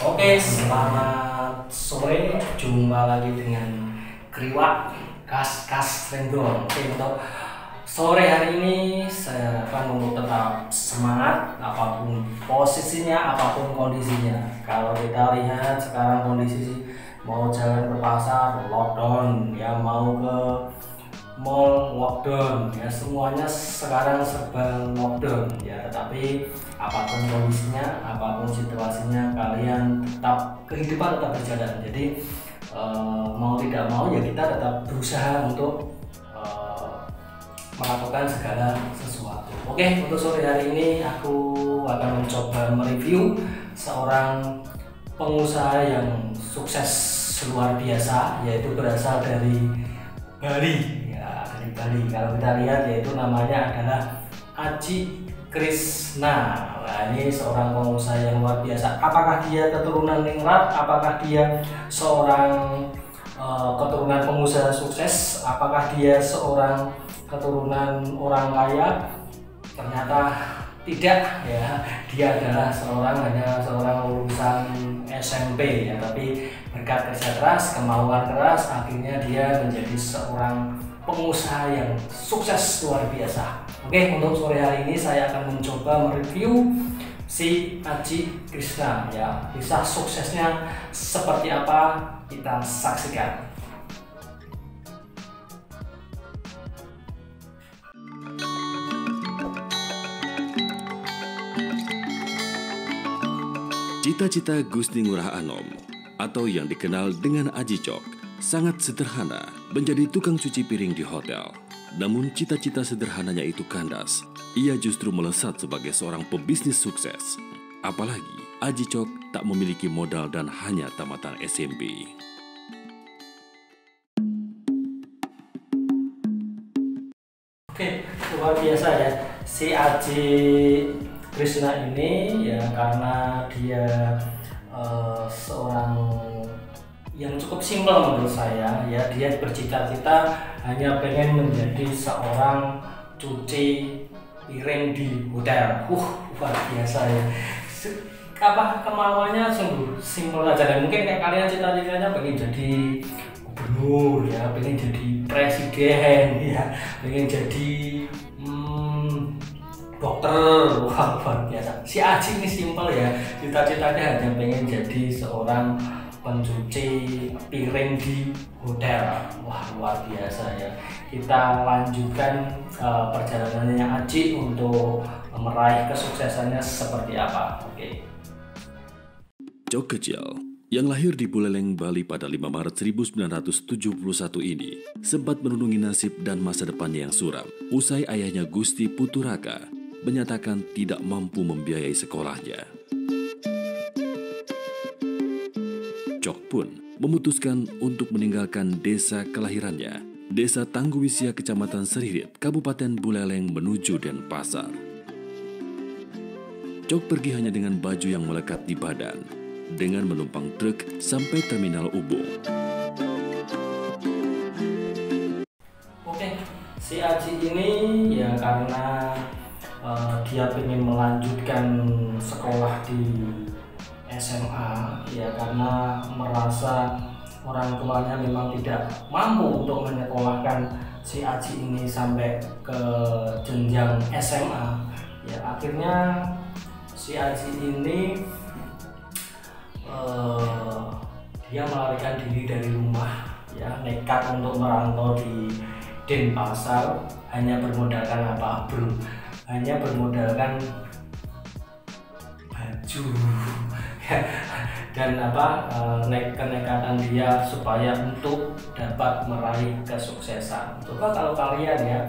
Oke, selamat sore. Jumpa lagi dengan Kriwak Kas Renggong. Oke, untuk sore hari ini saya akan untuk tetap semangat apapun posisinya, apapun kondisinya. Kalau kita lihat sekarang kondisi mau jalan ke pasar lockdown, ya mau ke mall lockdown, ya semuanya sekarang serba lockdown ya. Tetapi apapun kondisinya, apapun situasinya, kalian tetap kehidupan tetap berjalan. Jadi mau tidak mau ya kita tetap berusaha untuk melakukan segala sesuatu. Oke, untuk sore hari ini aku akan mencoba mereview seorang pengusaha yang sukses luar biasa, yaitu berasal dari Bali. Bali. Kalau kita lihat yaitu namanya adalah Aji Krishna. Nah, ini seorang pengusaha yang luar biasa. Apakah dia keturunan ningrat? Apakah dia seorang keturunan pengusaha sukses? Apakah dia seorang keturunan orang kaya? Ternyata tidak ya. Dia adalah hanya seorang lulusan SMP ya, tapi berkat kerja keras, kemauan keras, akhirnya dia menjadi seorang pengusaha yang sukses luar biasa. Oke, untuk sore hari ini saya akan mencoba mereview si Aji Krishna ya. Kisah suksesnya seperti apa, kita saksikan. Cita-cita Gusti Ngurah Anom atau yang dikenal dengan Aji Cok sangat sederhana, menjadi tukang cuci piring di hotel. Namun cita-cita sederhananya itu kandas. Ia justru melesat sebagai seorang pebisnis sukses. Apalagi Aji Cok tak memiliki modal dan hanya tamatan SMP. Oke, luar biasa ya. Si Aji Krishna ini ya karena dia seorang yang cukup simpel menurut saya ya. Dia bercita-cita hanya pengen menjadi seorang cuci piring di hotel. Luar biasa ya. Kemauannya sungguh simpel aja, dan mungkin kayak kalian cita-citanya pengen jadi gubernur ya, pengen jadi presiden ya, pengen jadi dokter. Wah, luar biasa. Si Aji ini simpel ya, cita-citanya hanya pengen jadi seorang pencuci piring di hotel. Wah, luar biasa ya. Kita lanjutkan perjalanannya Aji untuk meraih kesuksesannya seperti apa. Oke. Cok kecil yang lahir di Buleleng, Bali pada 5 Maret 1971 ini sempat menunggangi nasib dan masa depannya yang suram usai ayahnya Gusti Puturaka menyatakan tidak mampu membiayai sekolahnya. Cok pun memutuskan untuk meninggalkan desa kelahirannya, Desa Tangguwisia, Kecamatan Seririt, Kabupaten Buleleng menuju Denpasar. Cok pergi hanya dengan baju yang melekat di badan, dengan menumpang truk sampai terminal Ubung. Oke, si Aji ini ya karena dia ingin melanjutkan sekolah di SMA ya, karena merasa orang tuanya memang tidak mampu untuk menyekolahkan si Aji ini sampai ke jenjang SMA ya. Akhirnya si Aji ini dia melarikan diri dari rumah ya, nekat untuk merantau di Denpasar. Hanya bermodalkan apa bro? Hanya bermodalkan baju dan kenekatan dia supaya untuk dapat meraih kesuksesan. Coba kalau kalian ya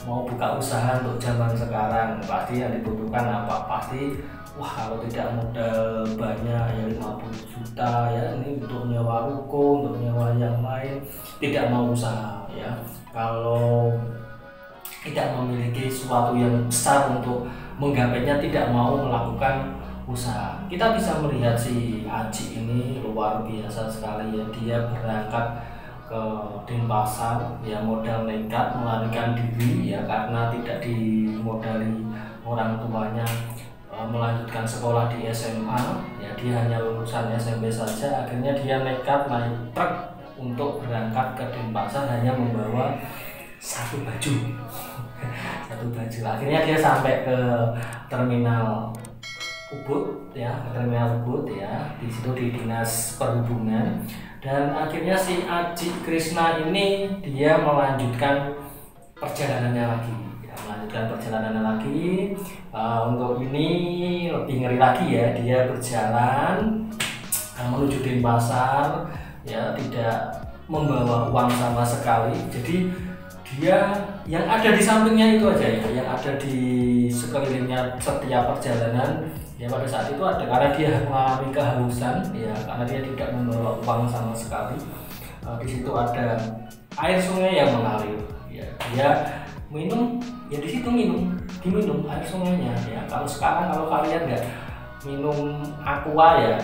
mau buka usaha untuk zaman sekarang, pasti yang dibutuhkan apa? Pasti kalau tidak modal banyak ya 50 juta ya, ini untuk nyewa ruko, untuk nyewa yang lain, tidak mau usaha ya. Kalau tidak memiliki sesuatu yang besar untuk menggapainya, tidak mau melakukan usaha. Kita bisa melihat si Aji ini luar biasa sekali ya. Dia berangkat ke Denpasar ya, modal nekat melarikan diri ya, karena tidak dimodali orang tuanya. melanjutkan sekolah di SMA, ya dia hanya lulusan SMP saja. Akhirnya dia nekat naik truk untuk berangkat ke Denpasar hanya membawa satu baju. Satu baju. Akhirnya dia sampai ke terminal Ubud ya, ke terminal Ubud ya, di situ di Dinas Perhubungan. Dan akhirnya si Aji Krishna ini dia melanjutkan perjalanannya lagi. Melanjutkan perjalanannya lagi. Untuk ini lebih ngeri lagi ya, dia berjalan menuju Denpasar ya, tidak membawa uang sama sekali. Jadi dia yang ada di sampingnya itu aja ya, yang ada di sekelilingnya setiap perjalanan ya, pada saat itu ada, karena dia mengalami kehausan ya, karena dia tidak membawa uang sama sekali. Di situ ada air sungai yang mengalir ya, dia minum ya, di situ diminum air sungainya ya. Kalau sekarang kalau kalian nggak minum aqua ya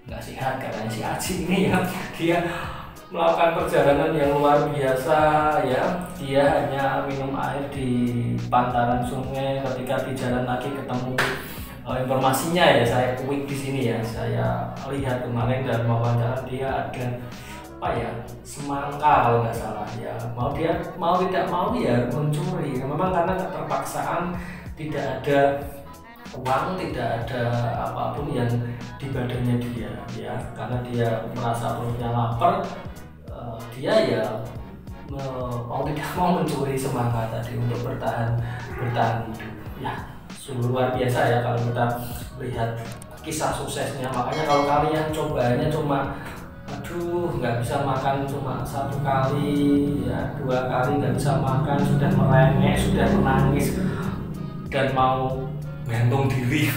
nggak sehat, karena si Aji ini ya, dia melakukan perjalanan yang luar biasa ya. Dia hanya minum air di pantaran sungai. Ketika di jalan lagi ketemu informasinya ya, saya quick di sini ya, saya lihat kemarin dan wawancara dia ada apa ya, semangka kalau nggak salah ya, mau tidak mau ya mencuri. Memang karena keterpaksaan, tidak ada uang, tidak ada apapun yang di badannya dia ya, karena dia merasa perutnya lapar, dia ya mau tidak mau mencuri semangka tadi untuk bertahan hidup ya. Sungguh luar biasa ya kalau kita lihat kisah suksesnya. Makanya kalau kalian cobanya cuma aduh nggak bisa makan cuma satu kali ya, 2 kali nggak bisa makan, sudah merengek, sudah menangis dan mau gantung diri.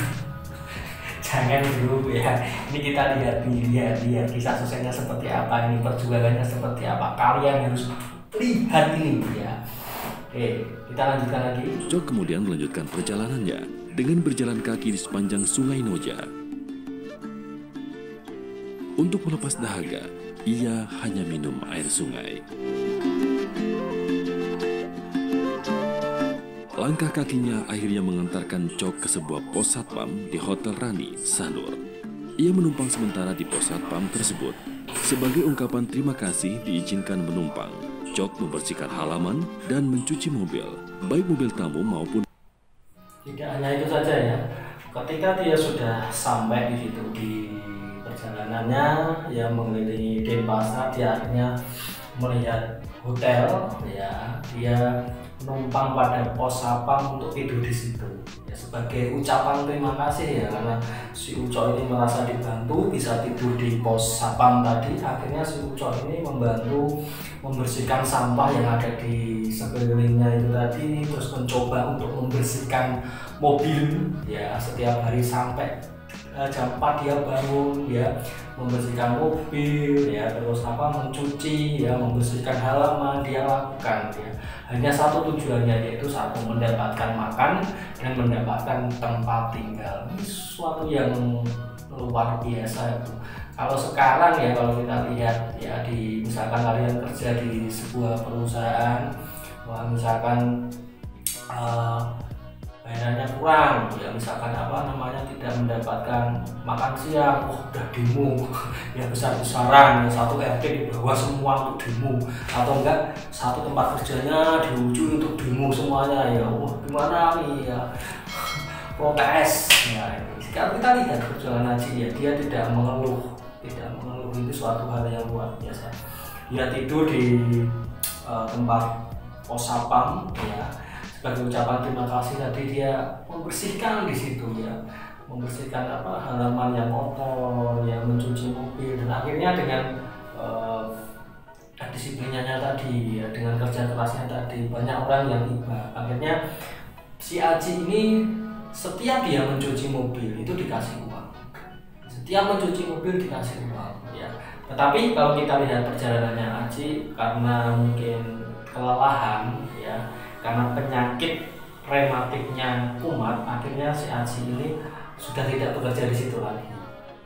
Jangan dulu ya, ini kita lihat kisah suksesnya seperti apa, ini perjuangannya seperti apa, kalian harus lihat ini ya. Oke, kita lanjutkan lagi. Cok kemudian melanjutkan perjalanannya dengan berjalan kaki di sepanjang Sungai Noja. Untuk melepas dahaga, ia hanya minum air sungai. Langkah kakinya akhirnya mengantarkan Cok ke sebuah pos satpam di Hotel Rani, Sanur. Ia menumpang sementara di pos satpam tersebut. Sebagai ungkapan terima kasih diizinkan menumpang, Cok membersihkan halaman dan mencuci mobil, baik mobil tamu maupun... Tidak hanya itu saja ya, ketika dia sudah sampai di situ di perjalanannya yang mengelilingi Denpasar, dia akhirnya melihat hotel ya, dia menumpang pada pos satpam untuk tidur di situ ya, sebagai ucapan terima kasih ya, karena si Uco ini merasa dibantu bisa tidur di pos satpam tadi. Akhirnya si Uco ini membantu membersihkan sampah yang ada di sekelilingnya itu tadi, terus mencoba untuk membersihkan mobil ya, setiap hari sampai jam 4 dia bangun ya, membersihkan mobil ya, terus mencuci ya, membersihkan halaman dia lakukan ya. Hanya satu tujuannya, yaitu satu, mendapatkan makan dan mendapatkan tempat tinggal. Ini sesuatu yang luar biasa itu. Kalau sekarang ya, kalau kita lihat ya, di misalkan kalian kerja di sebuah perusahaan, misalkan bayarannya kurang ya, misalkan tidak mendapatkan makan siang, udah demo ya, besar-besaran ya, satu RT di bawah semua untuk demo, atau enggak satu tempat kerjanya di ujung untuk demo semuanya ya, gimana nih ya, protes ya. Sekarang kita lihat perjuangan Aji ya, dia tidak mengeluh, itu suatu hal yang luar biasa. Dia tidur di tempat pos satpam ya, sebagai ucapan terima kasih. Tadi dia membersihkan di situ ya, membersihkan halaman yang kotor ya, mencuci mobil, dan akhirnya dengan disiplinnya tadi ya, dengan kerja kerasnya tadi, banyak orang yang iba. Akhirnya si Aji ini setiap dia mencuci mobil itu dikasih uang, setiap mencuci mobil dikasih uang ya. Tetapi kalau kita lihat perjalanannya Aji, karena mungkin kelelahan ya, karena penyakit rematiknya kumat, akhirnya si Aji ini sudah tidak bekerja di situ lagi.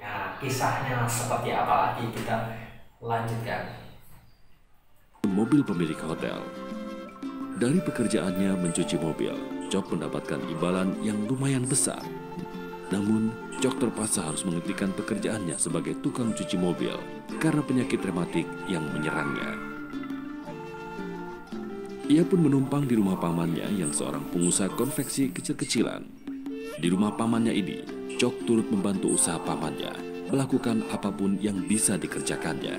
Nah, kisahnya seperti apa lagi kita lanjutkan. Mobil pemilik hotel. Dari pekerjaannya mencuci mobil, Cok mendapatkan imbalan yang lumayan besar. Namun, Cok terpaksa harus menghentikan pekerjaannya sebagai tukang cuci mobil karena penyakit rematik yang menyerangnya. Ia pun menumpang di rumah pamannya yang seorang pengusaha konveksi kecil-kecilan. Di rumah pamannya ini, Cok turut membantu usaha pamannya, melakukan apapun yang bisa dikerjakannya.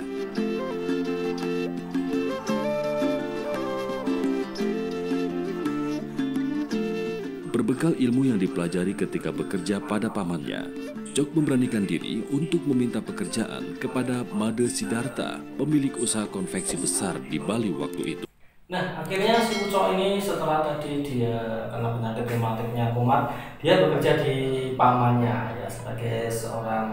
Berbekal ilmu yang dipelajari ketika bekerja pada pamannya, Cok memberanikan diri untuk meminta pekerjaan kepada Made Sidarta, pemilik usaha konveksi besar di Bali waktu itu. Nah, akhirnya si Ucok ini setelah tadi dia kena penyakit rematiknya kumat, dia bekerja di pamannya ya sebagai seorang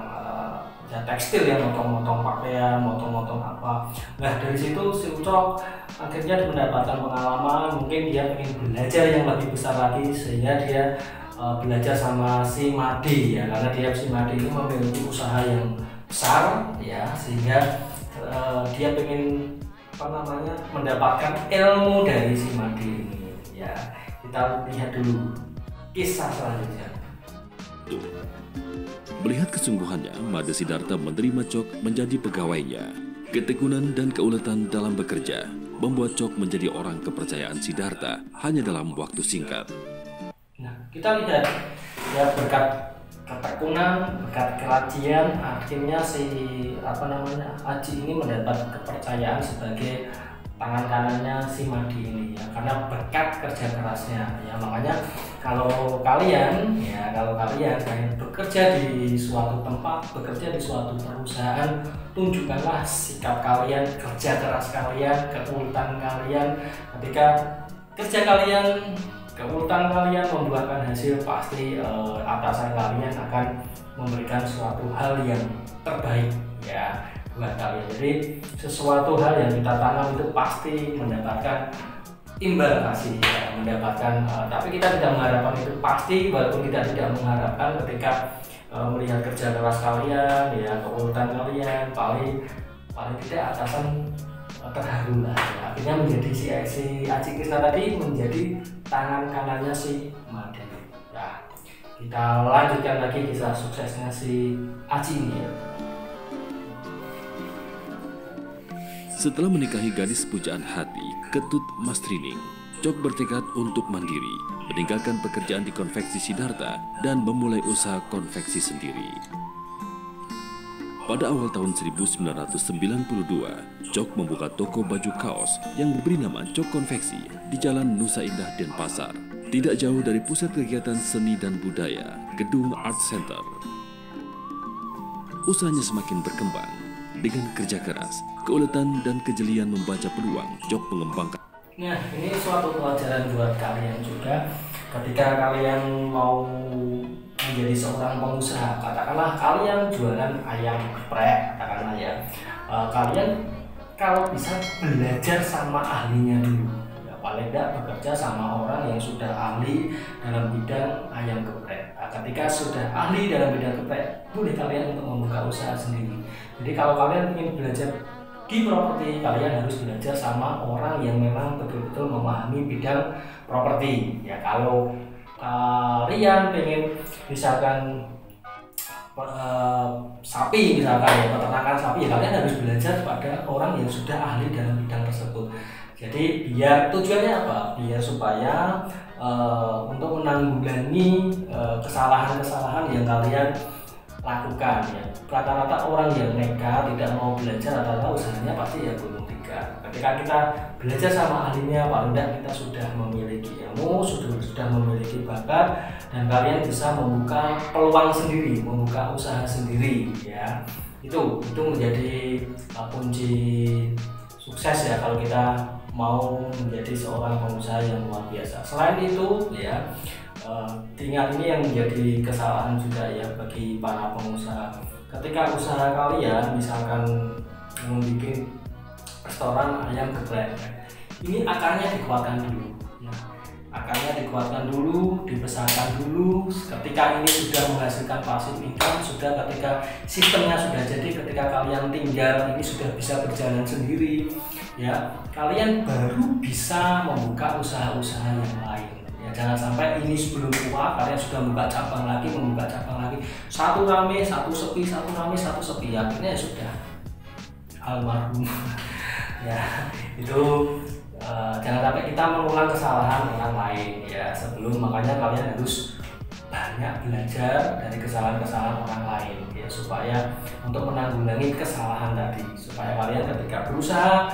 ya tekstil yang motong-motong pakaian, motong-motong apa. Nah, dari situ si Ucok akhirnya mendapatkan pengalaman, mungkin dia ingin belajar yang lebih besar lagi sehingga dia belajar sama si Made ya, karena si Made ini memiliki usaha yang besar ya, sehingga dia ingin mendapatkan ilmu dari si Made ini ya. Kita lihat dulu kisah selanjutnya. Melihat kesungguhannya, Made Sidarta menerima Cok menjadi pegawainya. Ketekunan dan keuletan dalam bekerja membuat Cok menjadi orang kepercayaan Sidarta hanya dalam waktu singkat. Nah, kita lihat ya, berkat ketekunan, berkat kerajian, akhirnya si Aji ini mendapat kepercayaan sebagai tangan kanannya si Made ini ya, karena berkat kerja kerasnya ya. Makanya kalau kalian bekerja di suatu tempat, bekerja di suatu perusahaan, tunjukkanlah sikap kalian, kerja keras kalian, keuletan kalian. Ketika kerja kalian, keuletan kalian membuahkan hasil, pasti atasan kalian akan memberikan suatu hal yang terbaik ya buat kalian. Jadi sesuatu hal yang kita tanam itu pasti mendapatkan imbal hasil ya, mendapatkan tapi kita tidak mengharapkan itu pasti, walaupun kita tidak mengharapkan. Ketika melihat kerja keras kalian ya, keuletan kalian, paling tidak atasan terharu lah ya. Akhirnya menjadi si Aji Krishna tadi menjadi tangan kanannya si Made ya. Kita lanjutkan lagi kisah suksesnya si Aji ini ya. Setelah menikahi gadis pujaan hati, Ketut Mastrining, Cok bertekad untuk mandiri, meninggalkan pekerjaan di konveksi Sidarta dan memulai usaha konveksi sendiri. Pada awal tahun 1992, Cok membuka toko baju kaos yang diberi nama Cok Konveksi di Jalan Nusa Indah, Denpasar, tidak jauh dari pusat kegiatan seni dan budaya, Gedung Art Center. Usahanya semakin berkembang. Dengan kerja keras, keuletan dan kejelian membaca peluang, Cok mengembangkan. Nah, ini suatu pelajaran buat kalian juga. Ketika kalian mau menjadi seorang pengusaha, katakanlah kalian jualan ayam geprek, katakanlah ya, kalian kalau bisa belajar sama ahlinya dulu ya, paling tidak bekerja sama orang yang sudah ahli dalam bidang ayam geprek. Nah, ketika sudah ahli dalam bidang geprek, boleh kalian untuk membuka usaha sendiri. Jadi kalau kalian ingin belajar di properti, kalian harus belajar sama orang yang memang betul-betul memahami bidang properti ya. Kalau kalian pengen misalkan sapi misalkan ya, peternakan sapi ya, kalian harus belajar pada orang yang sudah ahli dalam bidang tersebut. Jadi biar tujuannya apa? Biar supaya untuk menanggulangi kesalahan-kesalahan yang kalian lakukan ya. Rata-rata orang yang nekat tidak mau belajar, rata-rata usahanya pasti ya gulung tiga. Ketika kita belajar sama ahlinya, paling tidak kita sudah memiliki ilmu, sudah memiliki bakat, dan kalian bisa membuka peluang sendiri, membuka usaha sendiri ya. Itu menjadi kunci sukses ya kalau kita mau menjadi seorang pengusaha yang luar biasa. Selain itu ya, tinggal ini yang menjadi kesalahan juga ya bagi para pengusaha. Ketika usaha kalian misalkan membuat restoran ayam geprek, ini akarnya dikuatkan dulu ya. Akarnya dikuatkan dulu, dibesarkan dulu. Ketika ini sudah menghasilkan passive income, sudah ketika sistemnya sudah jadi, ketika kalian tinggal ini sudah bisa berjalan sendiri ya, kalian baru bisa membuka usaha-usaha yang lain ya. Jangan sampai ini sebelum tua kalian sudah membuka cabang lagi, satu rame, satu sepi, satu rame, satu sepi, akhirnya ya sudah almarhum. Ya itu jangan sampai kita mengulang kesalahan orang lain ya sebelum, makanya kalian harus banyak belajar dari kesalahan-kesalahan orang lain ya, supaya untuk menanggulangi kesalahan tadi, supaya kalian ketika berusaha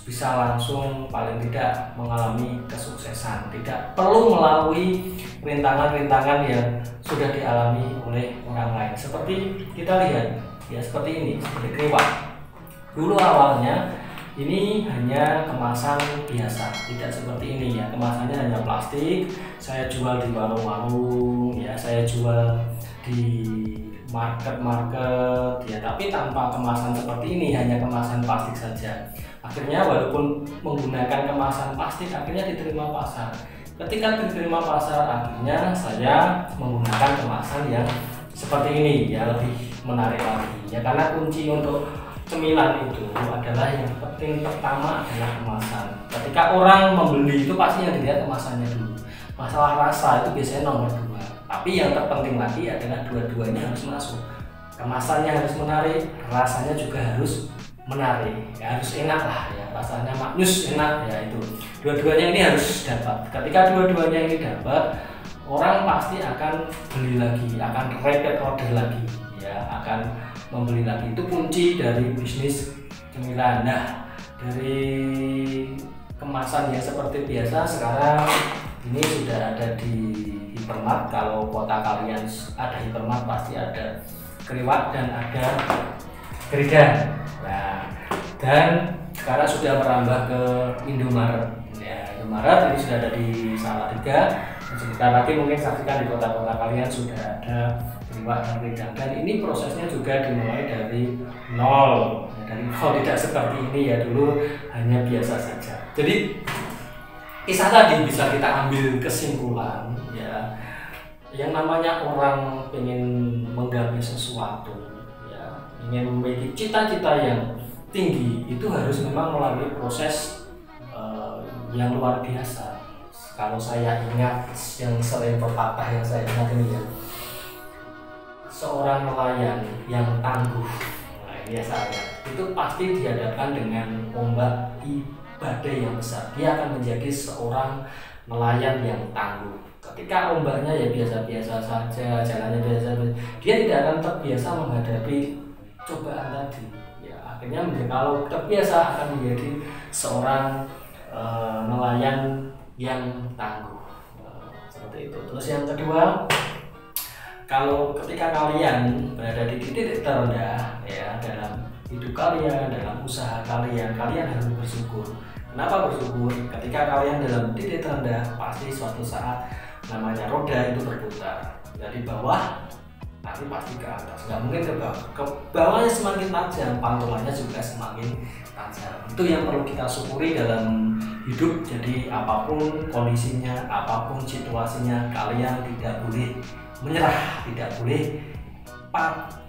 bisa langsung paling tidak mengalami kesuksesan, tidak perlu melalui rintangan-rintangan yang sudah dialami oleh orang lain. Seperti kita lihat ya, seperti ini, seperti kriwak. Dulu awalnya ini hanya kemasan biasa, tidak seperti ini ya, kemasannya hanya plastik. Saya jual di warung-warung ya, saya jual di market ya, tapi tanpa kemasan seperti ini, hanya kemasan plastik saja. Akhirnya walaupun menggunakan kemasan plastik, akhirnya diterima pasar. Ketika diterima pasar, akhirnya saya menggunakan kemasan yang seperti ini ya, lebih menarik lagi ya, karena kunci untuk cemilan itu adalah yang penting pertama adalah kemasan. Ketika orang membeli itu pasti yang dilihat kemasannya dulu. Masalah rasa itu biasanya nomor 2. Tapi yang terpenting lagi adalah dua-duanya harus masuk. Kemasannya harus menarik, rasanya juga harus menarik, ya, harus enak lah ya, rasanya maknyus enak ya, itu dua-duanya ini harus dapat. Ketika dua-duanya ini dapat, orang pasti akan beli lagi, akan repeat order lagi ya, akan membeli lagi. Itu kunci dari bisnis cemilan. Nah, dari kemasan yang seperti biasa sekarang ini sudah ada di Hypermart. Kalau kota kalian ada Hypermart pasti ada kriwak dan ada Gerigan. Nah, dan sekarang sudah merambah ke Indomaret. Ya, Indomaret ini sudah ada di Salatiga. Sebentar lagi mungkin saksikan di kota-kota kalian sudah ada kriwak dan Gerigan. Dan ini prosesnya juga dimulai dari nol. Ya, dari nol, tidak seperti ini ya, dulu hanya biasa saja. Jadi kisah tadi bisa kita ambil kesimpulan ya, yang namanya orang ingin menggapai sesuatu, ingin memiliki cita-cita yang tinggi, itu harus memang melalui proses yang luar biasa. Kalau saya ingat yang sering pepatah yang saya ingat ini ya, seorang nelayan yang tangguh, nah ini ya saya, itu pasti dihadapkan dengan ombak badai yang besar. Dia akan menjadi seorang nelayan yang tangguh. Ketika ombaknya ya biasa-biasa saja, jalannya biasa, dia tidak akan terbiasa menghadapi cobaan tadi ya, akhirnya kalau terbiasa akan menjadi seorang nelayan yang tangguh seperti itu. Terus yang kedua, kalau ketika kalian berada di titik terendah ya dalam hidup kalian, dalam usaha kalian, kalian harus bersyukur. Kenapa bersyukur? Ketika kalian dalam titik terendah, pasti suatu saat namanya roda itu berputar dari bawah nanti pasti ke atas, nggak mungkin ke bawah. Ke bawahnya semakin tajam, pantulannya juga semakin tajam. Itu yang perlu kita syukuri dalam hidup. Jadi apapun kondisinya, apapun situasinya, kalian tidak boleh menyerah, tidak boleh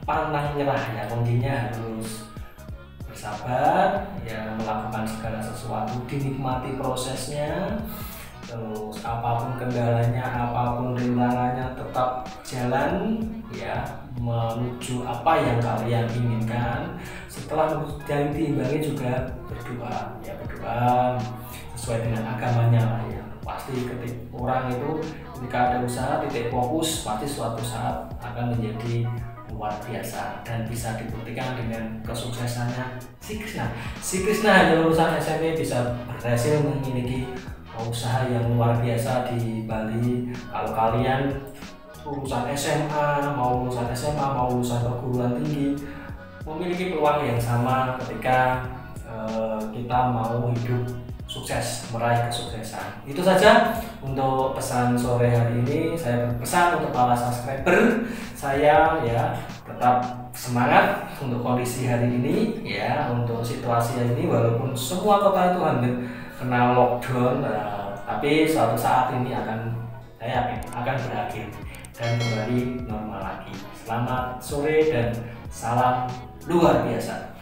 pantang nyerah ya. Kuncinya harus bersabar ya, melakukan segala sesuatu, dinikmati prosesnya. Terus apapun kendalanya, apapun rintangannya, tetap jalan ya menuju apa yang kalian inginkan. Setelah yang diimbangi juga berdoa ya, berdoa sesuai dengan agamanya lah ya. Pasti ketika orang itu ketika ada usaha, titik fokus, pasti suatu saat akan menjadi luar biasa dan bisa dibuktikan dengan kesuksesannya si Krishna. Si Krishna hanya lulusan SMP bisa berhasil memiliki usaha yang luar biasa di Bali. Kalau kalian lulusan SMA, mau lulusan perguruan tinggi, memiliki peluang yang sama ketika kita mau hidup sukses, meraih kesuksesan. Itu saja untuk pesan sore hari ini. Saya berpesan untuk para subscriber saya ya, tetap semangat untuk kondisi hari ini ya, untuk situasi hari ini. Walaupun semua kota itu hampir kena lockdown, tapi suatu saat ini saya yakin akan berakhir dan kembali normal lagi. Selamat sore dan salam luar biasa.